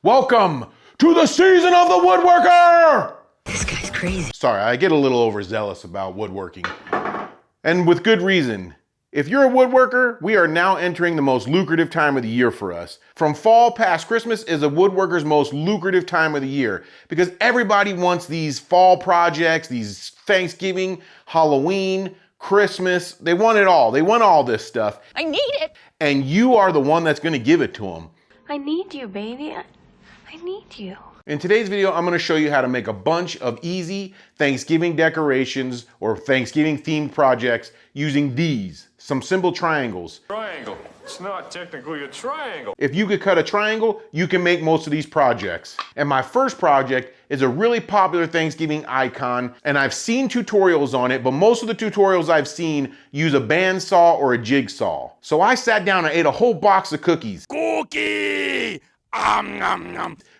Welcome to the season of the woodworker! This guy's crazy. Sorry, I get a little overzealous about woodworking. And with good reason. If you're a woodworker, we are now entering the most lucrative time of the year for us. From fall past Christmas is a woodworker's most lucrative time of the year because everybody wants these fall projects, these Thanksgiving, Halloween, Christmas. They want it all. They want all this stuff. I need it. And you are the one that's gonna give it to them. I need you, baby. I need you. In today's video, I'm gonna show you how to make a bunch of easy Thanksgiving decorations or Thanksgiving themed projects using these, some simple triangles. Triangle. It's not technically a triangle. If you could cut a triangle, you can make most of these projects. And my first project is a really popular Thanksgiving icon, and I've seen tutorials on it, but most of the tutorials I've seen use a bandsaw or a jigsaw. So I sat down and ate a whole box of cookies. Cookie!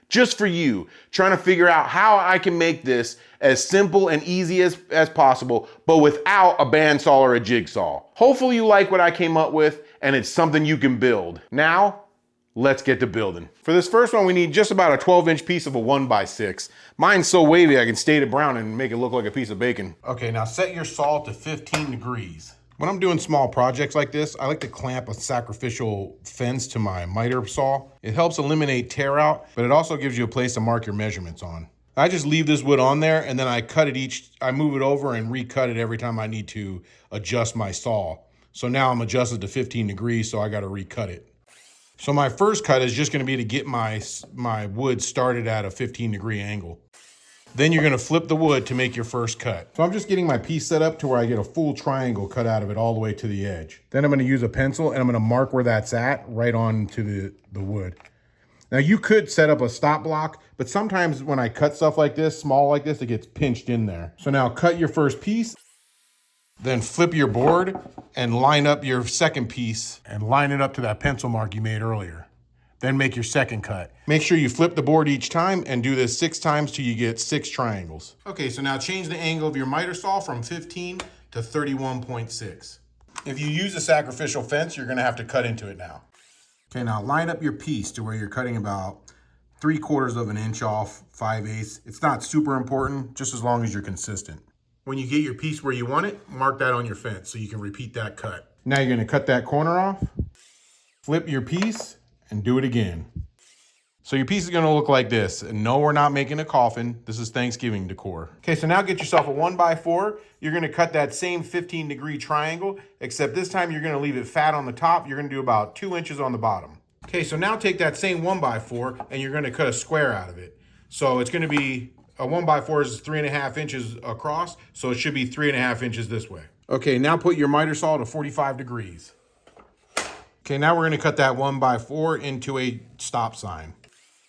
Just for you, trying to figure out how I can make this as simple and easy as possible, but without a bandsaw or a jigsaw. Hopefully you like what I came up with and it's something you can build. Now, let's get to building. For this first one, we need just about a 12-inch piece of a 1x6. Mine's so wavy I can stain it brown and make it look like a piece of bacon. Okay, now set your saw to 15 degrees. When I'm doing small projects like this, I like to clamp a sacrificial fence to my miter saw. It helps eliminate tear out, but it also gives you a place to mark your measurements on. I just leave this wood on there and then I cut it I move it over and recut it every time I need to adjust my saw. So now I'm adjusted to 15 degrees, so I gotta recut it. So my first cut is just gonna be to get my wood started at a 15-degree angle. Then you're gonna flip the wood to make your first cut. So I'm just getting my piece set up to where I get a full triangle cut out of it all the way to the edge. Then I'm gonna use a pencil and I'm gonna mark where that's at right on to the wood. Now you could set up a stop block, but sometimes when I cut stuff like this, small like this, it gets pinched in there. So now cut your first piece, then flip your board and line up your second piece and line it up to that pencil mark you made earlier. Then make your second cut. Make sure you flip the board each time and do this 6 times till you get 6 triangles. Okay, so now change the angle of your miter saw from 15 to 31.6. If you use a sacrificial fence, you're gonna have to cut into it now. Okay, now line up your piece to where you're cutting about 3/4 of an inch off, 5/8. It's not super important, just as long as you're consistent. When you get your piece where you want it, mark that on your fence so you can repeat that cut. Now you're gonna cut that corner off, flip your piece, and do it again. So your piece is gonna look like this. And no, we're not making a coffin. This is Thanksgiving decor. Okay, so now get yourself a 1x4. You're gonna cut that same 15-degree triangle, except this time you're gonna leave it fat on the top. You're gonna do about 2 inches on the bottom. Okay, so now take that same 1x4 and you're gonna cut a square out of it. So it's gonna be, a 1x4 is 3.5 inches across, so it should be 3.5 inches this way. Okay, now put your miter saw to 45 degrees. Okay, now we're gonna cut that 1x4 into a stop sign.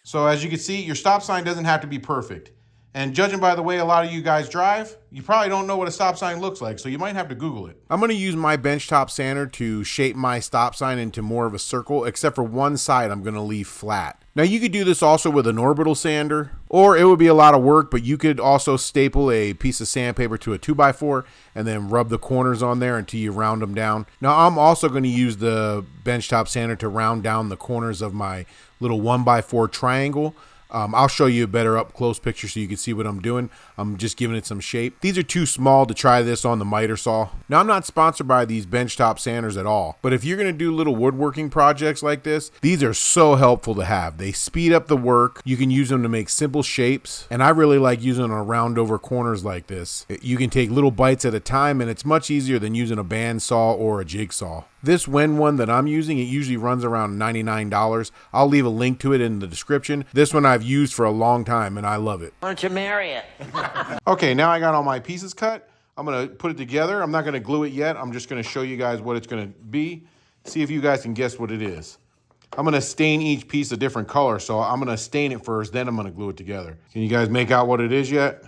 So as you can see, your stop sign doesn't have to be perfect. And judging by the way a lot of you guys drive, you probably don't know what a stop sign looks like, so you might have to Google it. I'm gonna use my benchtop sander to shape my stop sign into more of a circle, except for one side I'm gonna leave flat. Now you could do this also with an orbital sander, or it would be a lot of work, but you could also staple a piece of sandpaper to a 2x4 and then rub the corners on there until you round them down. Now I'm also gonna use the benchtop sander to round down the corners of my little 1x4 triangle. I'll show you a better up close picture so you can see what I'm doing. I'm just giving it some shape. These are too small to try this on the miter saw. Now I'm not sponsored by these benchtop sanders at all, but if you're gonna do little woodworking projects like this, these are so helpful to have. They speed up the work. You can use them to make simple shapes, and I really like using them to round over corners like this. You can take little bites at a time, and it's much easier than using a bandsaw or a jigsaw. This Wen one that I'm using, it usually runs around $99. I'll leave a link to it in the description. This one I've used for a long time and I love it. Why don't you marry it? Okay, now I got all my pieces cut. I'm gonna put it together. I'm not gonna glue it yet. I'm just gonna show you guys what it's gonna be. See if you guys can guess what it is. I'm gonna stain each piece a different color, so I'm gonna stain it first, then I'm gonna glue it together. Can you guys make out what it is yet?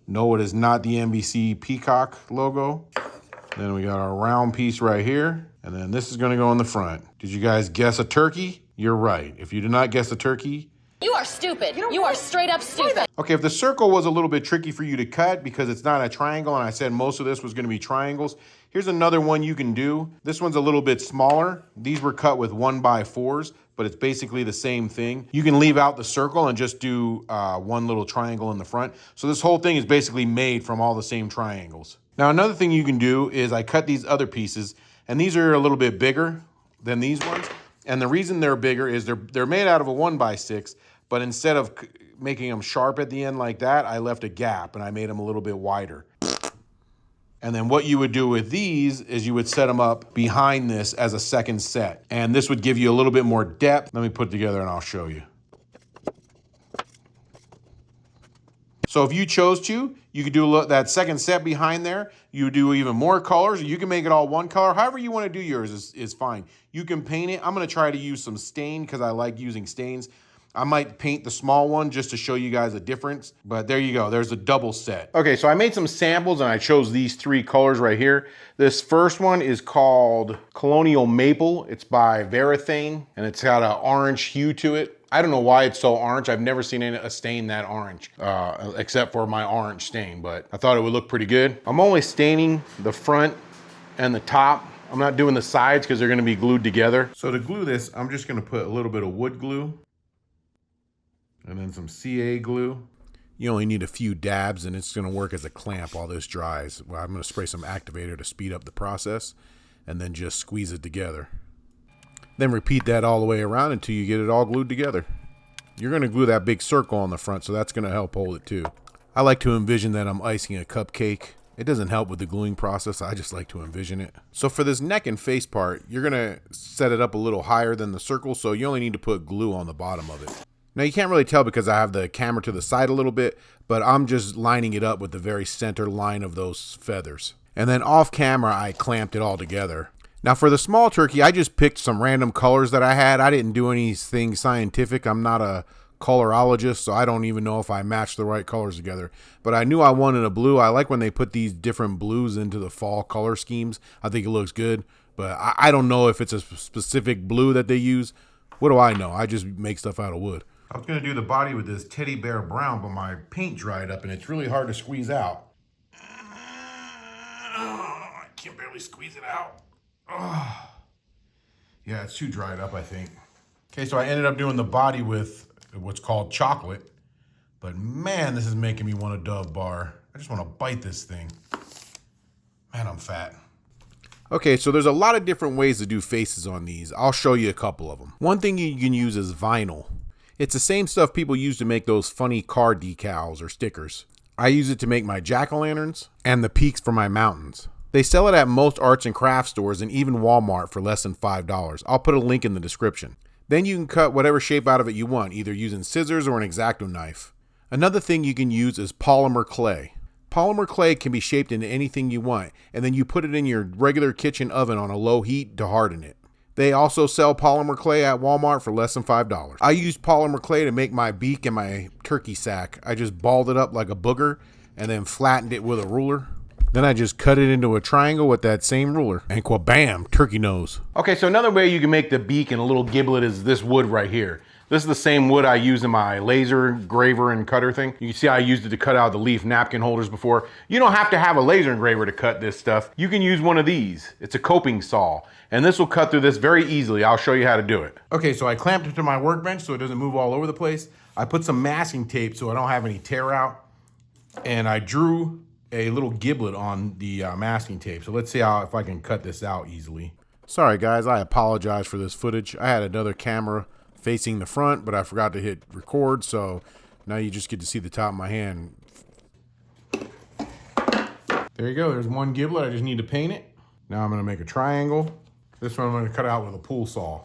No, it is not the NBC Peacock logo. Then we got our round piece right here. And then this is gonna go in the front. Did you guys guess a turkey? You're right. If you did not guess a turkey, You are stupid. You are straight up stupid. okay, if the circle was a little bit tricky for you to cut because it's not a triangle, and I said most of this was gonna be triangles, here's another one you can do. This one's a little bit smaller. These were cut with 1x4s, but but it's basically the same thing. You can leave out the circle and just do one little triangle in the front. So this whole thing is basically made from all the same triangles. Now, another thing you can do is I cut these other pieces, and these are a little bit bigger than these ones. And the reason they're bigger is they're made out of a 1x6, but instead of making them sharp at the end like that, I left a gap and I made them a little bit wider. And then what you would do with these is you would set them up behind this as a second set. And this would give you a little bit more depth. Let me put it together and I'll show you. So if you chose to, you could do that second set behind there. You do even more colors, or you can make it all one color. However you want to do yours is fine. You can paint it. I'm going to try to use some stain because I like using stains. I might paint the small one just to show you guys a difference, but there you go. There's a double set. Okay, so I made some samples and I chose these 3 colors right here. This first one is called Colonial Maple. It's by Varathane, and it's got an orange hue to it. I don't know why it's so orange. I've never seen a stain that orange, except for my orange stain, but I thought it would look pretty good. I'm only staining the front and the top. I'm not doing the sides because they're gonna be glued together. So to glue this, I'm just gonna put a little bit of wood glue and then some CA glue. You only need a few dabs and it's gonna work as a clamp while this dries. Well, I'm gonna spray some activator to speed up the process and then just squeeze it together. Then repeat that all the way around until you get it all glued together. You're gonna glue that big circle on the front, so that's gonna help hold it too. I like to envision that I'm icing a cupcake. It doesn't help with the gluing process, I just like to envision it. So for this neck and face part, you're gonna set it up a little higher than the circle, so you only need to put glue on the bottom of it. Now you can't really tell because I have the camera to the side a little bit, but I'm just lining it up with the very center line of those feathers. And then off camera, I clamped it all together. Now for the small turkey, I just picked some random colors that I had. I didn't do anything scientific. I'm not a colorologist, so I don't even know if I matched the right colors together. But I knew I wanted a blue. I like when they put these different blues into the fall color schemes. I think it looks good, but I don't know if it's a specific blue that they use. What do I know? I just make stuff out of wood. I was gonna do the body with this teddy bear brown, but my paint dried up and it's really hard to squeeze out. I can barely squeeze it out. Oh. Yeah, it's too dried up, I think. Okay, so I ended up doing the body with what's called chocolate. But man, this is making me want a Dove bar. I just want to bite this thing. Man, I'm fat. Okay, so there's a lot of different ways to do faces on these. I'll show you a couple of them. One thing you can use is vinyl. It's the same stuff people use to make those funny car decals or stickers. I use it to make my jack-o'-lanterns and the peaks for my mountains. They sell it at most arts and crafts stores and even Walmart for less than $5. I'll put a link in the description. Then you can cut whatever shape out of it you want, either using scissors or an X-Acto knife. Another thing you can use is polymer clay. Polymer clay can be shaped into anything you want, and then you put it in your regular kitchen oven on a low heat to harden it. They also sell polymer clay at Walmart for less than $5. I used polymer clay to make my beak and my turkey sack. I just balled it up like a booger and then flattened it with a ruler. Then I just cut it into a triangle with that same ruler. And bam, turkey nose. Okay, so another way you can make the beak and a little giblet is this wood right here. This is the same wood I use in my laser engraver and cutter thing. You can see I used it to cut out the leaf napkin holders before. You don't have to have a laser engraver to cut this stuff. You can use one of these. It's a coping saw. And this will cut through this very easily. I'll show you how to do it. Okay, so I clamped it to my workbench so it doesn't move all over the place. I put some masking tape so I don't have any tear out. And I drew a little giblet on the masking tape. So let's see if I can cut this out easily. Sorry guys, I apologize for this footage. I had another camera facing the front, but I forgot to hit record, so now you just get to see the top of my hand. There you go, there's one giblet. I just need to paint it. Now I'm gonna make a triangle. This one I'm gonna cut out with a pool saw.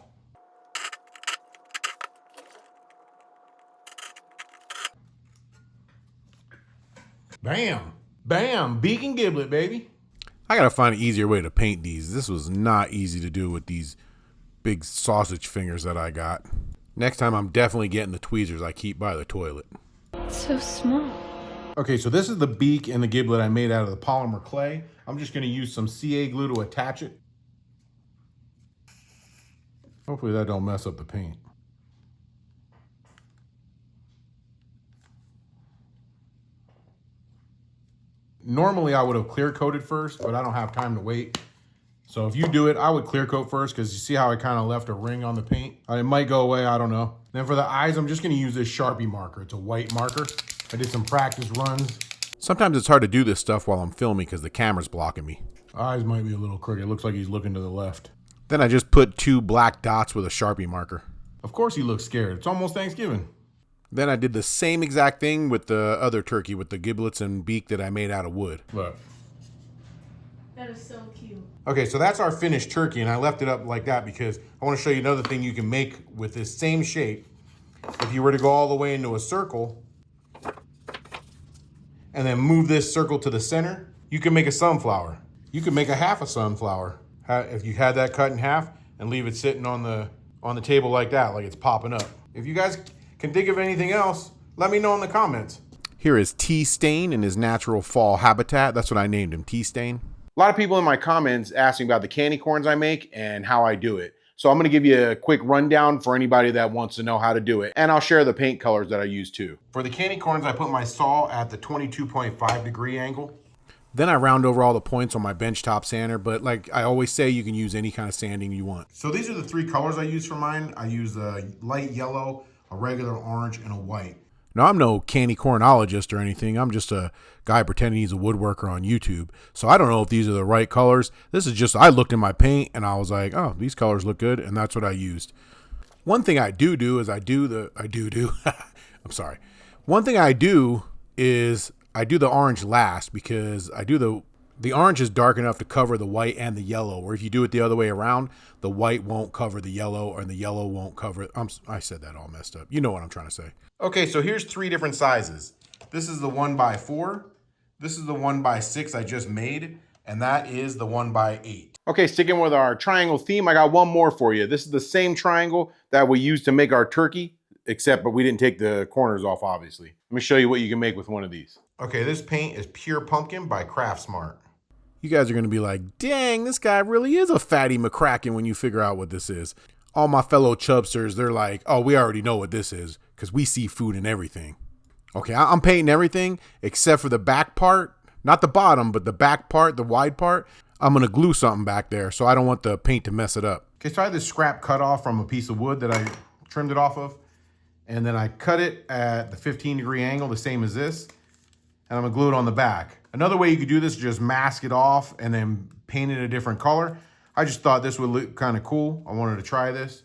Bam! Bam! Beak and giblet, baby. I gotta find an easier way to paint these. This was not easy to do with these big sausage fingers that I got. Next time I'm definitely getting the tweezers I keep by the toilet. It's so small. Okay, so this is the beak and the giblet I made out of the polymer clay. I'm just gonna use some CA glue to attach it. Hopefully that don't mess up the paint. Normally I would have clear coated first, but I don't have time to wait. So if you do it, I would clear coat first because you see how I kind of left a ring on the paint? It might go away, I don't know. Then for the eyes, I'm just gonna use this Sharpie marker. It's a white marker. I did some practice runs. Sometimes it's hard to do this stuff while I'm filming because the camera's blocking me. Eyes might be a little crooked. It looks like he's looking to the left. Then I just put 2 black dots with a Sharpie marker. Of course he looks scared. It's almost Thanksgiving. Then I did the same exact thing with the other turkey with the giblets and beak that I made out of wood. Look. That is so cute. Okay, so that's our finished turkey, and I left it up like that because I want to show you another thing you can make with this same shape. If you were to go all the way into a circle and then move this circle to the center, you can make a sunflower. You can make a half a sunflower if you had that cut in half and leave it sitting on the table like that, like it's popping up. If you guys can think of anything else, let me know in the comments. Here is T-Stain in his natural fall habitat. That's what I named him, T-Stain. A lot of people in my comments asking about the candy corns I make and how I do it. So I'm gonna give you a quick rundown for anybody that wants to know how to do it. And I'll share the paint colors that I use too. For the candy corns, I put my saw at the 22.5 degree angle. Then I round over all the points on my benchtop sander, but like I always say, you can use any kind of sanding you want. So these are the 3 colors I use for mine. I use a light yellow, a regular orange, and a white. Now, I'm no candy cornologist or anything. I'm just a guy pretending he's a woodworker on YouTube. So I don't know if these are the right colors. This is just, I looked in my paint and I was like, oh, these colors look good. And that's what I used. One thing I do is I'm sorry. One thing I do is I do the orange last because I do the orange is dark enough to cover the white and the yellow. Or if you do it the other way around, the white won't cover the yellow and the yellow won't cover. I said that all messed up. You know what I'm trying to say. Okay, so here's 3 different sizes. This is the 1x4. This is the 1x6 I just made. And that is the 1x8. Okay, sticking with our triangle theme, I got one more for you. This is the same triangle that we used to make our turkey, but we didn't take the corners off, obviously. Let me show you what you can make with one of these. Okay, this paint is Pure Pumpkin by Craftsmart. You guys are gonna be like, dang, this guy really is a fatty McCracken when you figure out what this is. All my fellow chubsters, they're like, oh, we already know what this is because we see food in everything. Okay, I'm painting everything except for the back part, not the bottom, but the back part, the wide part. I'm gonna glue something back there so I don't want the paint to mess it up. Okay, so I had this scrap cut off from a piece of wood that I trimmed it off of. And then I cut it at the 15 degree angle, the same as this. And I'm gonna glue it on the back. Another way you could do this is just mask it off and then paint it a different color. I just thought this would look kind of cool. I wanted to try this.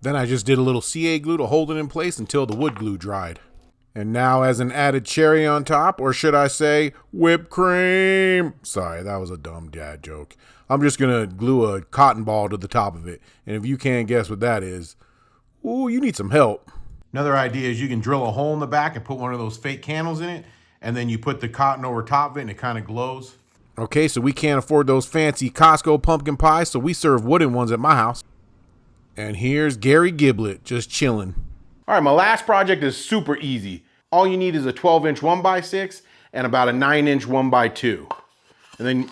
Then I just did a little CA glue to hold it in place until the wood glue dried. And now as an added cherry on top, or should I say whipped cream? Sorry, that was a dumb dad joke. I'm just gonna glue a cotton ball to the top of it. And if you can't guess what that is, ooh, you need some help. Another idea is you can drill a hole in the back and put one of those fake candles in it. And then you put the cotton over top of it and it kind of glows. Okay, so we can't afford those fancy Costco pumpkin pies, so we serve wooden ones at my house. And here's Gary Giblet just chilling. All right, my last project is super easy. All you need is a 12-inch 1x6 and about a 9-inch 1x2. And then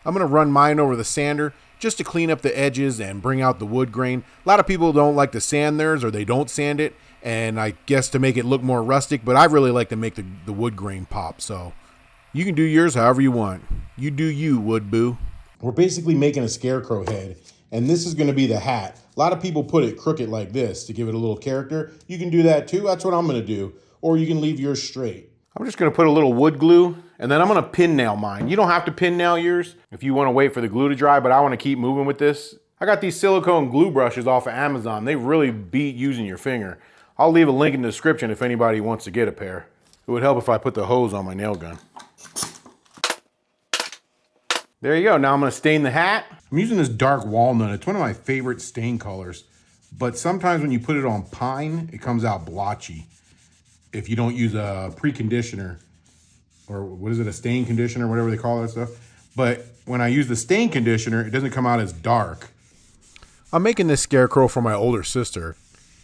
I'm gonna run mine over the sander just to clean up the edges and bring out the wood grain. A lot of people don't like to sand theirs or they don't sand it. And I guess to make it look more rustic, but I really like to make the wood grain pop. So you can do yours however you want. You do you, wood boo. We're basically making a scarecrow head. And this is gonna be the hat. A lot of people put it crooked like this to give it a little character. You can do that too, that's what I'm gonna do. Or you can leave yours straight. I'm just gonna put a little wood glue and then I'm gonna pin nail mine. You don't have to pin nail yours if you wanna wait for the glue to dry, but I wanna keep moving with this. I got these silicone glue brushes off of Amazon. They really beat using your finger. I'll leave a link in the description if anybody wants to get a pair. It would help if I put the hose on my nail gun. There you go, now I'm gonna stain the hat. I'm using this dark walnut. It's one of my favorite stain colors, but sometimes when you put it on pine, it comes out blotchy. If you don't use a preconditioner, or what is it, a stain conditioner, whatever they call that stuff. But when I use the stain conditioner, it doesn't come out as dark. I'm making this scarecrow for my older sister.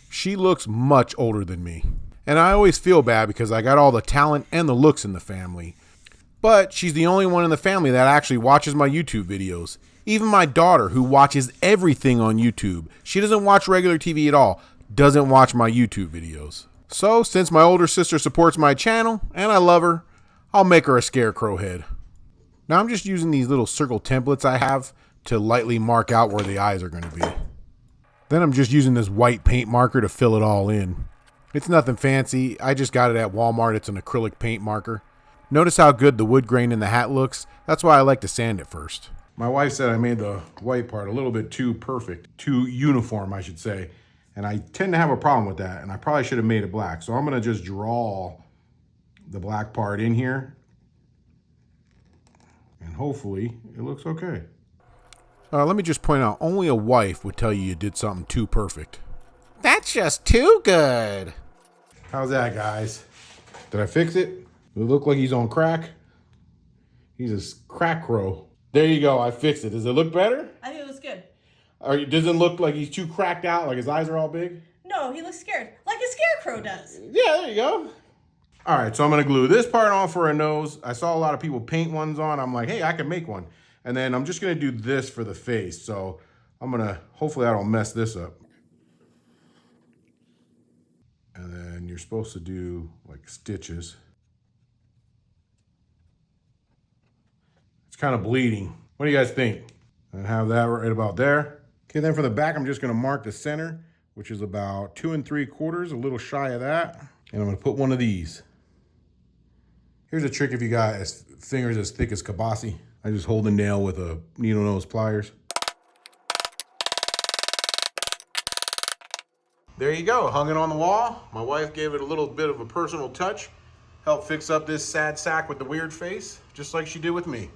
She looks much older than me. And I always feel bad because I got all the talent and the looks in the family. But she's the only one in the family that actually watches my YouTube videos. Even my daughter, who watches everything on YouTube, she doesn't watch regular TV at all, doesn't watch my YouTube videos. So, since my older sister supports my channel, and I love her, I'll make her a scarecrow head. Now I'm just using these little circle templates I have to lightly mark out where the eyes are going to be. Then I'm just using this white paint marker to fill it all in. It's nothing fancy. I just got it at Walmart. It's an acrylic paint marker. Notice how good the wood grain in the hat looks? That's why I like to sand it first. My wife said I made the white part a little bit too perfect, too uniform, I should say. And I tend to have a problem with that, and I probably should have made it black. So I'm gonna just draw the black part in here, and hopefully it looks okay. Let me just point out, only a wife would tell you did something too perfect. That's just too good. How's that, guys? Did I fix it? Does it look like he's on crack? He's a crack crow. There you go, I fixed it. Does it look better? I think it looks good. Or doesn't look like he's too cracked out, like his eyes are all big? No, he looks scared, like a scarecrow does. Yeah, there you go. All right, so I'm gonna glue this part on for a nose. I saw a lot of people paint ones on. I'm like, hey, I can make one. And then I'm just gonna do this for the face. So I'm gonna, hopefully I don't mess this up. And then you're supposed to do like stitches. It's kind of bleeding. What do you guys think? I have that right about there. Okay, then for the back, I'm just gonna mark the center, which is about 2 3/4, a little shy of that. And I'm gonna put one of these. Here's a trick if you got fingers as thick as kibasi. I just hold the nail with a needle nose pliers. There you go, hung it on the wall. My wife gave it a little bit of a personal touch. Helped fix up this sad sack with the weird face, just like she did with me.